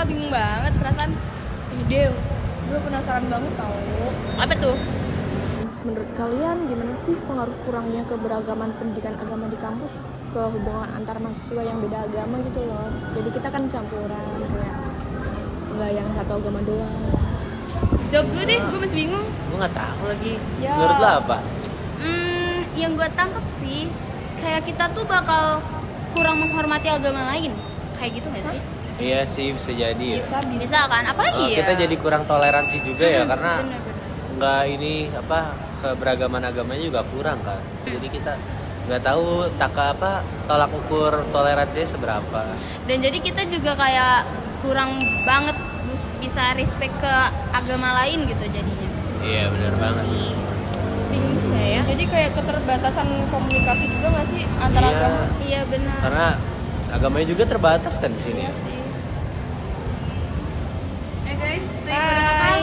sumpah bingung banget perasaan. Dew, gue penasaran banget tau. Apa tuh? Menurut kalian gimana sih pengaruh kurangnya keberagaman pendidikan agama di kampus ke hubungan antar mahasiswa yang beda agama gitu loh? Jadi kita kan campuran, kayak nggak yang satu agama doang. Jawab dulu deh, gue masih bingung. Gue nggak tahu lagi. Ya. Menurut lo apa? Yang gue tangkap sih kayak kita tuh bakal kurang menghormati agama lain. Kayak gitu gak sih? Iya sih, bisa jadi ya. Bisa kan? Apalagi ya? Kita jadi kurang toleransi juga ya, karena Bener-bener. nggak ini apa, keberagaman agamanya juga kurang kan. Jadi kita nggak tahu tolak ukur toleransinya seberapa. Dan jadi kita juga kayak kurang banget bisa respect ke agama lain gitu jadinya. Iya benar Itu banget. sih. Bingung juga ya. Jadi kayak keterbatasan komunikasi juga nggak sih antara Iya. agama? Iya benar. Karena agamanya juga terbatas kan di sini. Iya sih. Guys, Hai.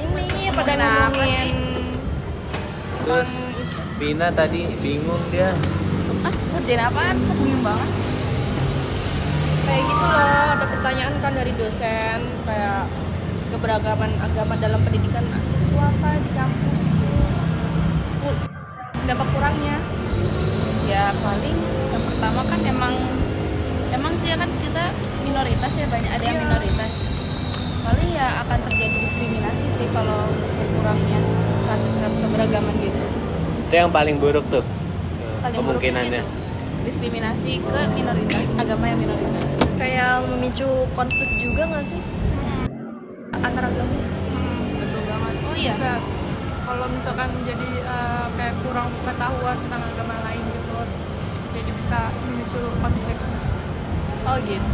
Ini pada ngomongin Terus Vina tadi bingung dia. ngerjain apaan? Kok bingung banget? kayak gitu loh, ada pertanyaan kan dari dosen kayak keberagaman agama dalam pendidikan itu apa di kampus gitu. Dampak kurangnya. Ya paling yang pertama kan emang sih kan kita minoritas ya, banyak ada yang Iya. minoritas. Paling ya akan terjadi diskriminasi sih kalau berkurangnya sifat keberagaman gitu. Itu yang paling buruk tuh Paling kemungkinannya. buruknya gitu. Diskriminasi ke minoritas, agama yang minoritas. Kayak memicu konflik juga nggak sih antar agama? Betul banget. Oh iya. Bisa. Kalau misalkan jadi kayak kurang pengetahuan tentang agama lain gitu, jadi bisa memicu konflik. Oh gitu.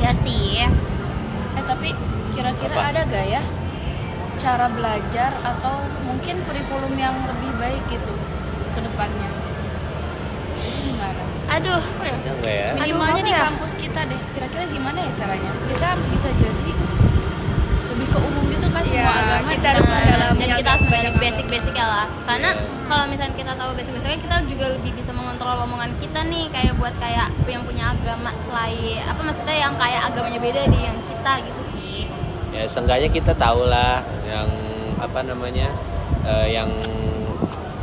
Ya sih. Tapi kira-kira Apa? ada gak ya cara belajar atau mungkin kurikulum yang lebih baik gitu ke depannya? Gimana? Aduh, Ya enggak ya? minimalnya Aduh, di apa ya? kampus kita deh. Kira-kira gimana ya caranya? Kita bisa jadi lebih ke umum gitu kan Iya, semua agama. kita harus mendalami dan kita harus agama mendalami banyak basic-basic ya lah. Karena kalau misalnya kita tahu basic-basicnya, kita juga lebih bisa mengontrol omongan kita nih, kayak buat kayak yang punya agama selain apa maksudnya yang kayak agamanya beda di yang kita gitu sih. Ya seenggaknya kita tahu lah yang apa namanya, yang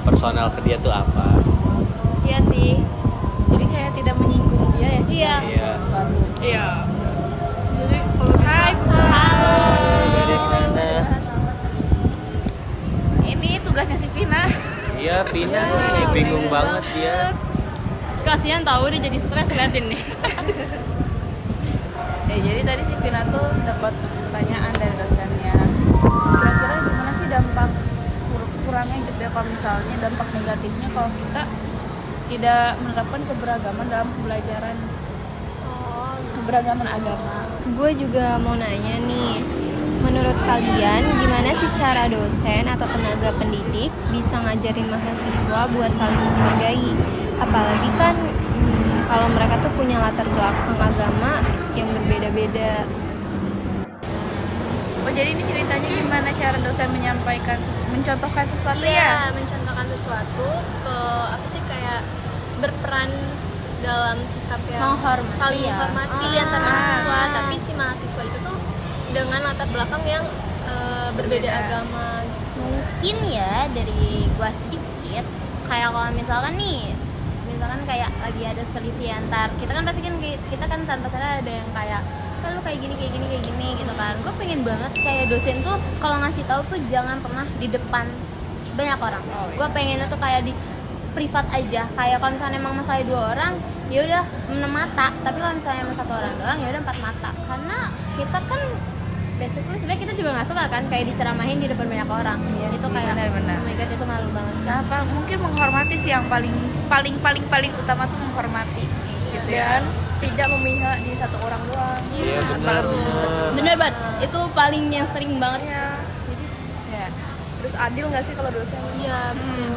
personal ke dia tuh apa. Iya sih. Jadi kayak tidak menyinggung dia ya. Iya. Iya. Sesuatu. Iya. Jadi kalau Hai. Halo. Dari mana? Ini tugasnya si Vina. Iya, Vina nih bingung banget dia. Kasihan tahu dia jadi stres liatin nih. Jadi tadi si Vina tuh dapat pertanyaan dari dosennya. Kira-kira gimana sih dampak kurangnya gitu ya, kalau misalnya dampak negatifnya kalau kita tidak menerapkan keberagaman dalam pembelajaran keberagaman agama. Gue juga mau nanya nih, menurut kalian gimana sih cara dosen atau tenaga pendidik bisa ngajarin mahasiswa buat saling menghargai? Apalagi kan kalau mereka tuh punya latar belakang agama yang berbeda-beda. Oh jadi ini ceritanya gimana cara dosen mencontohkan sesuatu ya? Iya, mencontohkan sesuatu ke apa sih, kayak berperan dalam sikap yang Menghormati saling ya? menghormati Ah. antar mahasiswa, tapi si mahasiswa itu tuh dengan latar belakang yang berbeda Berbeda. agama. Mungkin ya dari gua sedikit, kayak kalau misalkan kayak lagi ada selisih antar kita kan pasti kan kita kan tanpa sadar ada yang kayak kan lu kayak gini gitu kan. Gue pengen banget kayak dosen tuh kalau ngasih tahu tuh jangan pernah di depan banyak orang. Gue pengennya tuh kayak di privat aja, kayak kalau misalnya emang masalah 2 orang ya udah 6 mata, tapi kalau misalnya emang 1 orang doang ya udah 4 mata, karena kita kan basically sebenarnya kita juga nggak suka kan kayak diceramahin di depan banyak orang. Iya Itu sih, kayak benar-benar. oh my god, itu malu banget sih. Apa mungkin menghormati sih yang paling utama tuh menghormati gitu ya. Dan tidak memihak di satu orang doang. Iya benar. Bener banget, itu paling yang sering banget. Iya. Jadi ya, terus adil nggak sih kalau dosen? Iya, betul.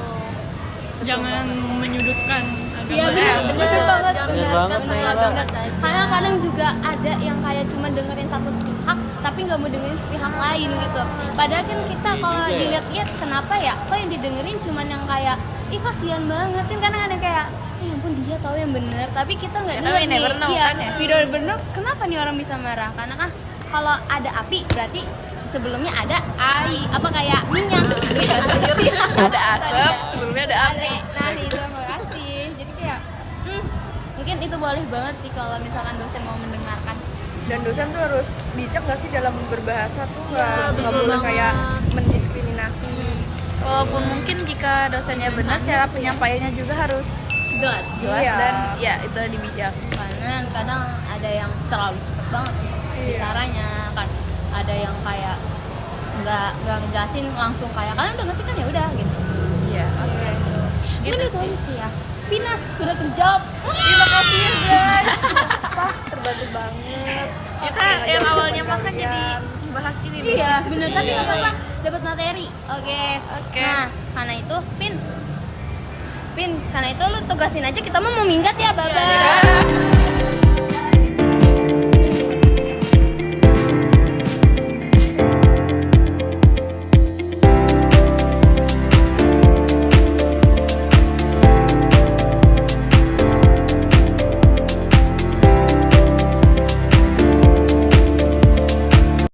jangan menyudutkan agama. Iya bener banget. Jangan Bener mendengarkan banget, semua Nela. agama saja. Karena kadang juga ada yang kayak cuma dengerin satu sepihak tapi nggak mau dengerin sepihak lain gitu. Padahal kan kita Iya kalau juga ya. dilihat-lihat kenapa ya kok yang didengerin cuman yang kayak ih kasihan banget kan, kadang ada kayak ya ampun dia tahu yang yang benar, tapi kita nggak Ya, dengar we nih. never know, Iya, kan ya? we don't know kenapa nih orang bisa marah. Karena kan kalau ada api berarti sebelumnya ada air, apa kayak minyak. Ada asap, sebelumnya ada api. Nah itu makasih. Jadi kayak mungkin itu boleh banget sih kalau misalkan dosen mau mendengarkan. Dan dosen tuh harus bijak gak sih dalam berbahasa tuh nggak betul boleh banget. kayak mendiskriminasi. Walaupun mungkin jika dosennya benar, cara penyampaiannya juga harus Jelas. jelas Iya. dan ya itu tadi bijak. Karena kadang ada yang terlalu cepet banget untuk bicaranya kan, ada yang kayak nggak ngejelasin langsung kayak kalian udah ngerti kan ya udah gitu. Iya. Mungkin Gitu itu sih. aja sih ya. Pina sudah terjawab. Terima kasih ya guys. Terbantu banget. Kita yang awalnya makan jadi bahas ini nih. Iya bener, tapi nggak apa-apa, dapat materi. Oke. Oke. Nah karena itu Pin karena itu lu tugasin aja, kita mau minggat ya, bye bye.